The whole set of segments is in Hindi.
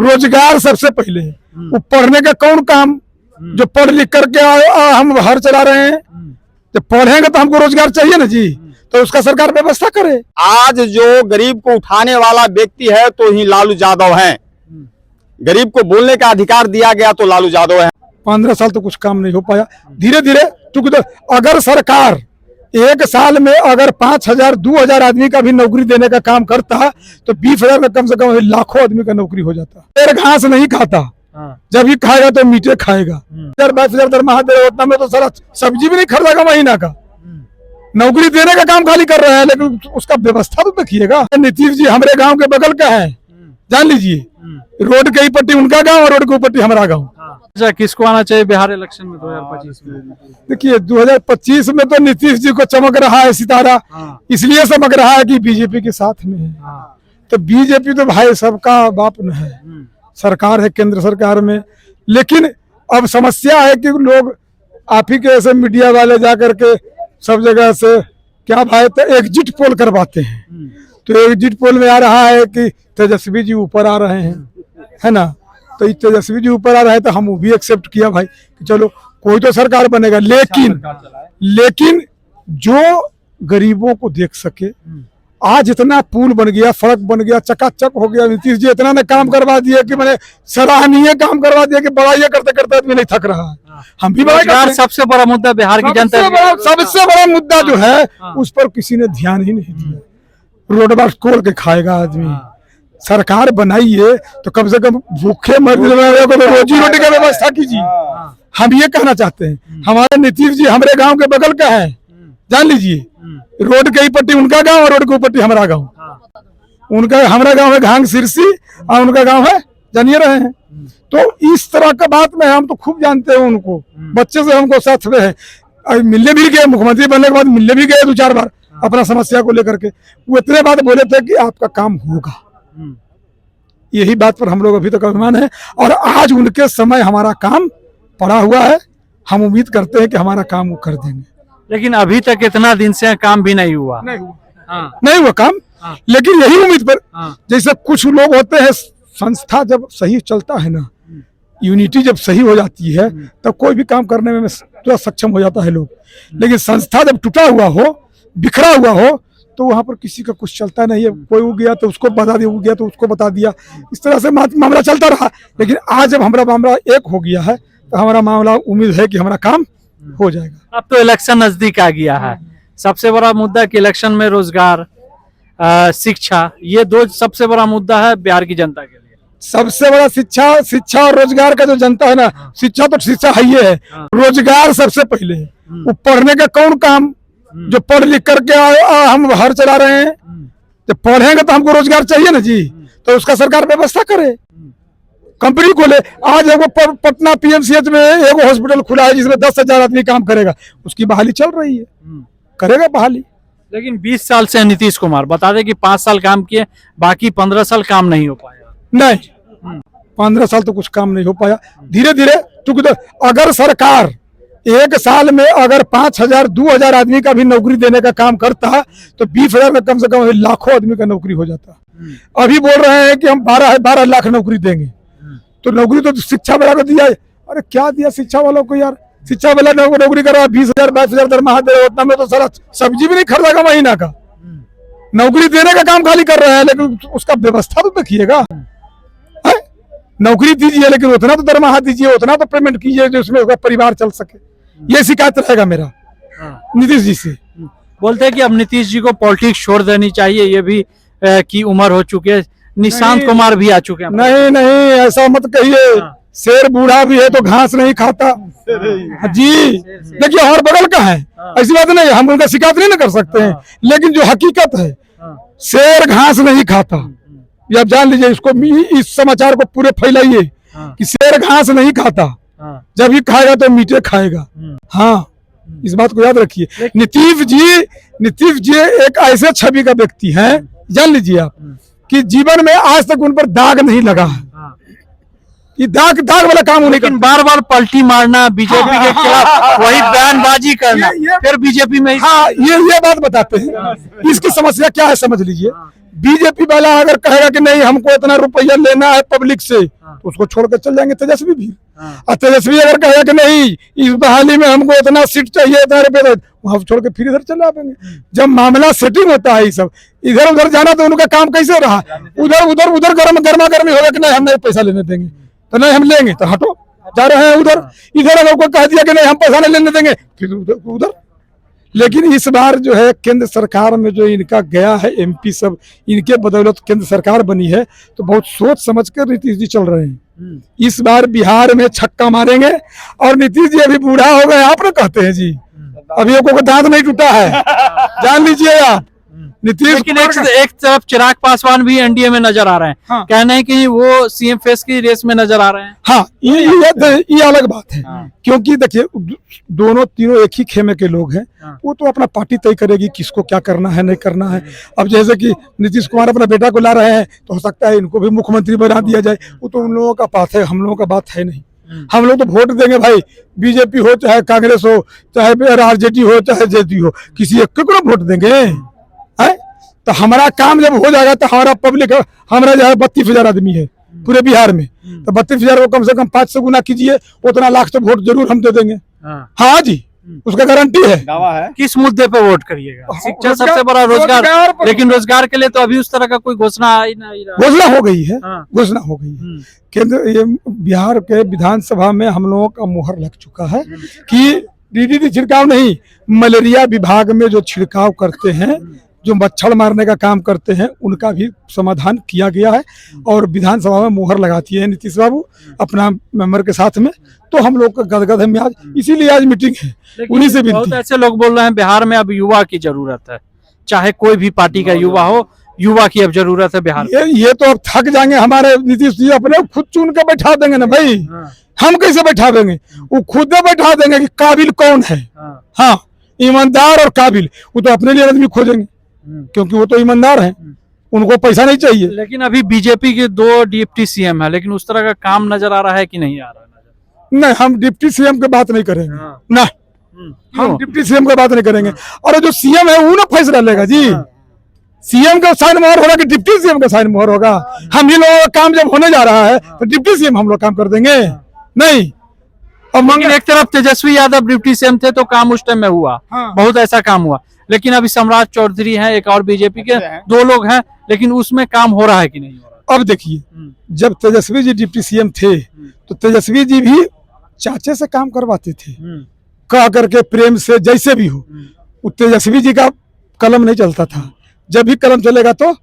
रोजगार सबसे पहले है। वो पढ़ने का कौन काम, जो पढ़ लिख करके हम घर चला रहे हैं, जब पढ़ेंगे तो हमको रोजगार चाहिए ना जी, तो उसका सरकार व्यवस्था करे। आज जो गरीब को उठाने वाला व्यक्ति है तो ही लालू यादव है। गरीब को बोलने का अधिकार दिया गया तो लालू यादव है। 15 साल तो कुछ काम नहीं हो पाया। धीरे धीरे चूंकि अगर सरकार एक साल में अगर 5,000 2,000 आदमी का भी नौकरी देने का काम करता तो 20,000 में कम से कम लाखों आदमी का नौकरी हो जाता। फिर घास नहीं खाता, जब ही खाएगा तो मीठे खाएगा। 22,000 दरमाहा दे उतना में तो सारा सब्जी भी नहीं खरीदेगा महीना का। नौकरी देने का काम खाली कर रहा है, लेकिन उसका व्यवस्था तो देखिएगा। नीतीश जी हमारे गांव के बगल का है, जान लीजिए। रोड के ही पट्टी उनका गांव और रोड के पट्टी हमारा गांव। अच्छा, किसको आना चाहिए बिहार इलेक्शन में 2025 में? देखिए 2025 में तो नीतीश जी को चमक रहा है सितारा, इसलिए चमक रहा है कि बीजेपी के साथ में है। तो बीजेपी तो भाई सबका बाप न है, सरकार है केंद्र सरकार में। लेकिन अब समस्या है कि लोग आप ही के ऐसे मीडिया वाले जाकर के सब जगह से क्या भाई तो एग्जिट पोल करवाते हैं। तो एग्जिट पोल में आ रहा है कि तेजस्वी जी ऊपर आ रहे हैं, है ना। तो तेजस्वी जी ऊपर आ रहे हैं तो हम वो भी एक्सेप्ट किया भाई कि चलो कोई तो सरकार बनेगा। लेकिन जो गरीबों को देख सके, आज इतना पुल बन गया, सड़क बन गया, चकाचक हो गया। नीतीश जी इतना ने काम करवा दिया कि मैंने सराहनीय काम करवा दिया कि बड़ाई करते करते आदमी नहीं थक रहा है। हम भी बड़ा सबसे बड़ा मुद्दा बिहार की जनता, सबसे बड़ा मुद्दा जो है उस पर किसी ने ध्यान ही नहीं दिया। रोड बार खोल के खाएगा आदमी। सरकार बनाइए तो कम से कम भूखे मरने वाले को रोजी रोटी का व्यवस्था कीजिए। हम ये कहना चाहते हैं। हमारे नीतीश जी हमारे गांव के बगल का है, जान लीजिए। रोड के ही पट्टी उनका गांव और रोड के पट्टी हमारा गांव। उनका हमारा गांव है घांग सिरसी और उनका गांव है जानिए रहे हैं। तो इस तरह का बात में हम तो खूब जानते हैं उनको, बच्चे से हमको साथ में है। मिलने भी गए, मुख्यमंत्री बनने के बाद मिलने भी गए 2-4 बार अपना समस्या को लेकर के। वो इतने बात बोले थे कि आपका काम होगा। यही बात पर हम लोग अभी तक अभिमान है और आज उनके समय हमारा काम पड़ा हुआ है। हम उम्मीद करते हैं कि हमारा काम वो कर देंगे। लेकिन अभी तक इतना दिन से काम भी नहीं हुआ। नहीं हुआ काम। लेकिन यही उम्मीद पर जैसे कुछ लोग होते हैं, संस्था जब सही चलता है ना, यूनिटी जब सही हो जाती है तब कोई भी काम करने में थोड़ा सक्षम हो जाता है लोग। लेकिन संस्था जब टूटा हुआ हो, बिखरा हुआ हो, तो वहां पर किसी का कुछ चलता नहीं है। कोई उग गया तो उसको बता दिया, उग गया तो उसको बता दिया, इस तरह से मामला चलता रहा। लेकिन आज जब हमारा मामला एक हो गया है तो हमारा मामला उम्मीद है कि हमारा काम हो जाएगा। अब तो इलेक्शन नजदीक आ गया है। सबसे बड़ा मुद्दा कि इलेक्शन में रोजगार, शिक्षा, ये 2 सबसे बड़ा मुद्दा है बिहार की जनता के लिए। सबसे बड़ा शिक्षा और रोजगार का जो जनता है ना, शिक्षा तो शिक्षा है ही है, रोजगार सबसे पहले है। वो पढ़ने का कौन काम, जो पढ़ लिख करके हम घर चला रहे हैं, जब पढ़ेंगे तो हमको रोजगार चाहिए ना जी, तो उसका सरकार व्यवस्था करे, कंपनी खोले। आज एगो पटना PMCH में एगो हॉस्पिटल खुला है जिसमें 10,000 आदमी काम करेगा, उसकी बहाली चल रही है, करेगा बहाली। लेकिन 20 साल से नीतीश कुमार बता दे कि 5 साल काम किए, बाकी 15 साल काम नहीं हो पाया। नहीं, 15 साल तो कुछ काम नहीं हो पाया। धीरे धीरे चूंकि अगर सरकार एक साल में अगर 5,000 2,000 आदमी का भी नौकरी देने का काम करता तो 20,000 में कम से कम लाखों आदमी का नौकरी हो जाता। अभी बोल रहे हैं कि हम 12 लाख नौकरी देंगे। तो नौकरी तो शिक्षा वाला को दिया है। अरे क्या दिया शिक्षा वालों को यार? शिक्षा वाला नौकरी कर रहा है, 20,000 22,000 दरमाहा दे उतना में तो सारा सब्जी भी नहीं खरीदेगा महीना का। नौकरी देने का काम खाली कर रहा है, लेकिन उसका व्यवस्था तो देखिएगा। नौकरी दीजिए लेकिन उतना तो दरमाहा दीजिए, उतना तो पेमेंट कीजिए जो उसमें उसका परिवार चल सके। ये शिकायत रहेगा मेरा नीतीश जी से। बोलते हैं कि अब नीतीश जी को पॉलिटिक्स छोड़ देनी चाहिए, ये भी की उम्र हो चुकी है। निशांत कुमार भी आ चुके हैं। नहीं, ऐसा मत कहिए। शेर बूढ़ा भी है तो घास नहीं खाता जी। देखिए हमारे बगल का है, ऐसी बात नहीं, हम उनका शिकायत नहीं कर सकते हैं। लेकिन जो हकीकत है, शेर घास नहीं खाता। ये आप जान लीजिए, इसको इस समाचार को पूरे फैलाइए कि शेर घास नहीं खाता, जब ही खाएगा तो मीठे खाएगा। हाँ, इस बात को याद रखिए। नीतीश जी एक ऐसे छवि का व्यक्ति है, जान लीजिए आप, कि जीवन में आज तक उन पर दाग नहीं लगा है। ये दाग वाला काम होने, लेकिन बार बार पलटी मारना, बीजेपी के खिलाफ वही बयानबाजी करना, फिर बीजेपी में। हाँ, ये बात बताते हैं। इसकी समस्या क्या है समझ लीजिए बीजेपी वाला अगर कहेगा कि नहीं हमको इतना रुपया लेना है पब्लिक से, तो उसको छोड़ कर चल जाएंगे तेजस्वी भी। और तेजस्वी अगर कहेगा कि नहीं इस बहाली में हमको इतना सीट चाहिए, इतना रुपये, वहां छोड़ के फिर इधर चले आएंगे। जब मामला सेटिंग होता है, ये सब इधर उधर जाना, तो उनका काम कैसे रहा? उधर उधर उधर गर्मा गर्मी होगा कि नहीं हम नहीं पैसा लेने देंगे, तो नहीं हम लेंगे, तो हटो जा रहे हैं उधर। इधर अगर कोई कह दिया कि नहीं हम पैसा नहीं लेने देंगे, फिर उधर। लेकिन इस बार जो है केंद्र सरकार में जो इनका गया है एमपी सब, इनके बदौलत केंद्र सरकार बनी है, तो बहुत सोच समझ कर नीतीश जी चल रहे हैं। इस बार बिहार में छक्का मारेंगे। और नीतीश जी अभी बूढ़ा हो गए, आप ना कहते हैं जी, अभी को दांत नहीं टूटा है, जान लीजिए आप। नीतीश लेकिन एक तरफ चिराग पासवान भी एनडीए में नजर आ रहे हैं। हाँ। कहना है कि वो सीएम फेस की रेस में नजर आ रहे हैं। हाँ, ये अलग बात है। क्योंकि देखिए दोनों तीनों एक ही खेमे के लोग हैं। वो तो अपना पार्टी तय करेगी किसको क्या करना है नहीं करना है। अब जैसे कि नीतीश कुमार अपना बेटा को ला रहे हैं, तो हो सकता है इनको भी मुख्यमंत्री बना दिया जाए। वो तो उन लोगों का बात है, हम लोगों का बात है नहीं। हम लोग तो वोट देंगे भाई, बीजेपी हो चाहे कांग्रेस हो, चाहे आरजेडी हो चाहे जेडी हो, किसी एक को वोट देंगे है? तो हमारा काम जब हो जाएगा, तो हमारा पब्लिक, हमारा जो है 32,000 आदमी है पूरे बिहार में, तो 32,000 को कम से कम 5 से गुना कीजिए, उतना लाख तो वोट जरूर हम दे देंगे। हाँ जी, उसका गारंटी है। दावा है। किस मुद्दे पे वोट करिएगा? शिक्षा सबसे बड़ा, रोजगार, लेकिन रोजगार के लिए तो अभी उस तरह का कोई घोषणा आई नहीं रहा। घोषणा हो गई है, घोषणा हो गई है। केंद्र ये बिहार के विधानसभा में हम लोगों का मुहर लग चुका है कि डीडीटी छिड़काव नहीं, मलेरिया विभाग में जो छिड़काव करते हैं, जो मच्छर मारने का काम करते हैं, उनका भी समाधान किया गया है। और विधानसभा में मुहर लगाती है नीतीश बाबू अपना मेंबर के साथ में। तो हम लोग का गदगद है आज, इसीलिए आज मीटिंग है उन्हीं से भी। बहुत ऐसे लोग बोल रहे हैं बिहार में अब युवा की जरूरत है, चाहे कोई भी पार्टी का युवा हो, युवा की अब जरूरत है बिहार में। ये तो अब थक जाएंगे हमारे नीतीश जी, अपने खुद चुन के बैठा देंगे ना भाई। हम कैसे बैठा देंगे? वो खुद बैठा देंगे कि काबिल कौन है। हाँ, ईमानदार और काबिल, वो तो अपने लिए आदमी खोजेंगे, क्योंकि वो तो ईमानदार हैं, उनको पैसा नहीं चाहिए। लेकिन अभी बीजेपी के 2 डिप्टी सीएम है, लेकिन उस तरह का काम नजर आ रहा है कि नहीं आ रहा है? नहीं, हम डिप्टी सीएम की बात नहीं करेंगे ना, हम डिप्टी सीएम की बात नहीं करेंगे। और जो सीएम है वो ना फैसला लेगा जी। सीएम का साइन मोहर होगा कि डिप्टी सीएम का साइन मोहर होगा? हम ही लोगों का काम जब होने जा रहा है, तो डिप्टी सीएम हम लोग काम कर देंगे नहीं। अब एक तरफ तेजस्वी यादव डिप्टी सीएम थे तो काम उस टाइम में हुआ, बहुत ऐसा काम हुआ। लेकिन अभी सम्राट चौधरी हैं, एक और बीजेपी के 2 लोग हैं, लेकिन उसमें काम हो रहा है कि नहीं हो रहा? अब देखिए, जब तेजस्वी जी डिप्टी सीएम थे, तो तेजस्वी जी भी चाचे से काम करवाते थे, कह करके प्रेम से, जैसे भी हो। तेजस्वी जी का कलम नहीं चलता था, जब भी कलम चलेगा तो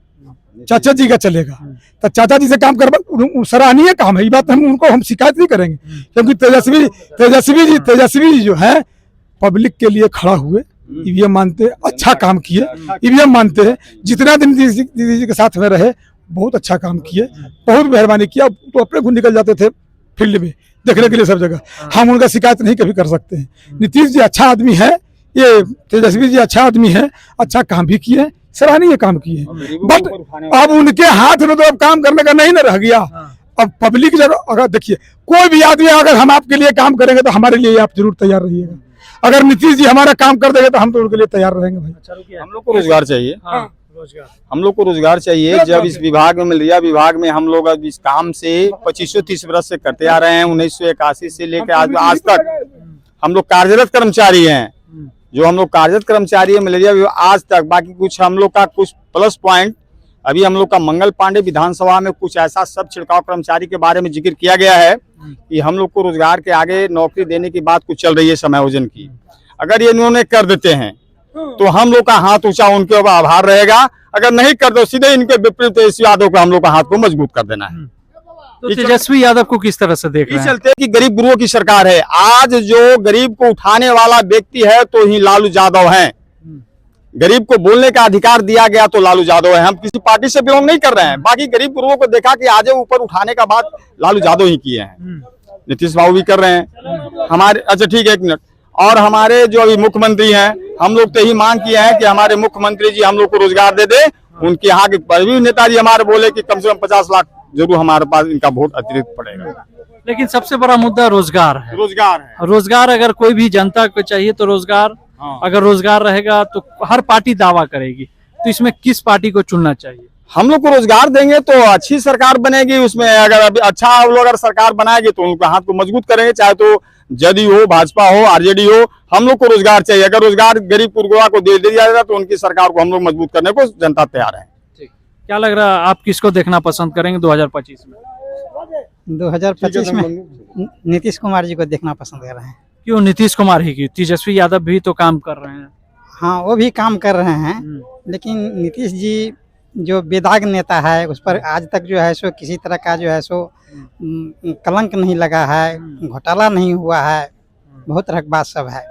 चाचा जी का चलेगा। तो चाचा जी से काम करवा, सराहनीय काम है, ये बात हम शिकायत नहीं करेंगे। क्योंकि तेजस्वी जी जो है पब्लिक के लिए खड़ा हुए, ईवीएम मानते, अच्छा काम किए, ईवीएम मानते हैं। जितना दिन दीदी जी के साथ में रहे, बहुत अच्छा काम किए, बहुत मेहरबानी किया। तो अपने खुद निकल जाते थे फील्ड में देखने के लिए सब जगह, हम उनका शिकायत नहीं कभी कर सकते हैं। नीतीश जी अच्छा आदमी है, ये तेजस्वी जी अच्छा आदमी है, अच्छा काम भी किए, सराहनीय काम किए। बट अब उनके हाथ में तो अब काम करने का नहीं ना रह गया। अब पब्लिक जब, अगर देखिए कोई भी आदमी, अगर हम आपके लिए काम करेंगे तो हमारे लिए आप जरूर तैयार रहिएगा। अगर नीतीश जी हमारा काम कर देंगे तो हम तो उनके लिए तैयार रहेंगे भाई। हम लोग को रोजगार चाहिए, रोजगार, हम लोग को रोजगार चाहिए। जब इस विभाग में, मलेरिया विभाग में हम लोग अब इस काम से 2530 वर्ष से करते आ रहे हैं, 1981 से लेकर आज तक हम लोग कार्यरत कर्मचारी हैं। जो हम लोग कार्यरत कर्मचारी है मलेरिया विभाग आज तक। बाकी कुछ हम लोग का कुछ प्लस पॉइंट, अभी हम लोग का मंगल पांडे विधानसभा में कुछ ऐसा सब छिड़काव कर्मचारी के बारे में जिक्र किया गया है कि हम लोग को रोजगार के आगे नौकरी देने की बात कुछ चल रही है समायोजन की। अगर ये इन्होंने कर देते हैं तो हम लोग का हाथ ऊंचा उनके ऊपर आभार रहेगा। अगर नहीं कर दो, सीधे इनके विपरीत तेजस्वी यादव को हम लोग का हाथ को मजबूत कर देना है। तो तेजस्वी यादव को किस तरह से देख रहे हैं? चलते कि गरीब गुरुओं की सरकार है। आज जो गरीब को उठाने वाला व्यक्ति है तो ही लालू यादव हैं। गरीब को बोलने का अधिकार दिया गया तो लालू यादव है। हम किसी पार्टी से बिलोंग नहीं कर रहे हैं। बाकी गरीब गुरुओं को देखा कि आज ऊपर उठाने का बात लालू यादव ही किए हैं, नीतीश बाबू भी कर रहे हैं हमारे। अच्छा ठीक है, 1 मिनट। और हमारे जो अभी मुख्यमंत्री हैं, हम लोग तो यही मांग किए हैं कि हमारे मुख्यमंत्री जी हम लोग को रोजगार दे दे। उनके यहाँ के नेताजी हमारे बोले कि कम से कम 50 लाख जरूर हमारे पास इनका वोट अतिरिक्त पड़ेगा। लेकिन सबसे बड़ा मुद्दा रोजगार है। रोजगार है, रोजगार अगर कोई भी जनता को चाहिए तो रोजगार, अगर रोजगार रहेगा तो हर पार्टी दावा करेगी। तो इसमें किस पार्टी को चुनना चाहिए? हम लोग को रोजगार देंगे तो अच्छी सरकार बनेगी। उसमें अगर अभी अच्छा हम लोग अगर सरकार बनाएगी तो उनका हाथ को मजबूत करेंगे, चाहे तो जदयू हो, भाजपा हो, आरजेडी हो। हम लोग को रोजगार चाहिए। अगर रोजगार गरीब पुरगुआ को दे दिया जाएगा तो उनकी सरकार को हम लोग मजबूत करने को जनता तैयार है। क्या लग रहा है, आप किसको देखना पसंद करेंगे 2025 में? 2025 में नीतीश कुमार जी को देखना पसंद कर रहे हैं। क्यों नीतीश कुमार ही की? तेजस्वी यादव भी तो काम कर रहे हैं। हाँ, वो भी काम कर रहे हैं, लेकिन नीतीश जी जो बेदाग नेता है उस पर आज तक जो है सो किसी तरह का जो है सो कलंक नहीं लगा है, घोटाला नहीं हुआ है, बहुत तरह की बात सब है।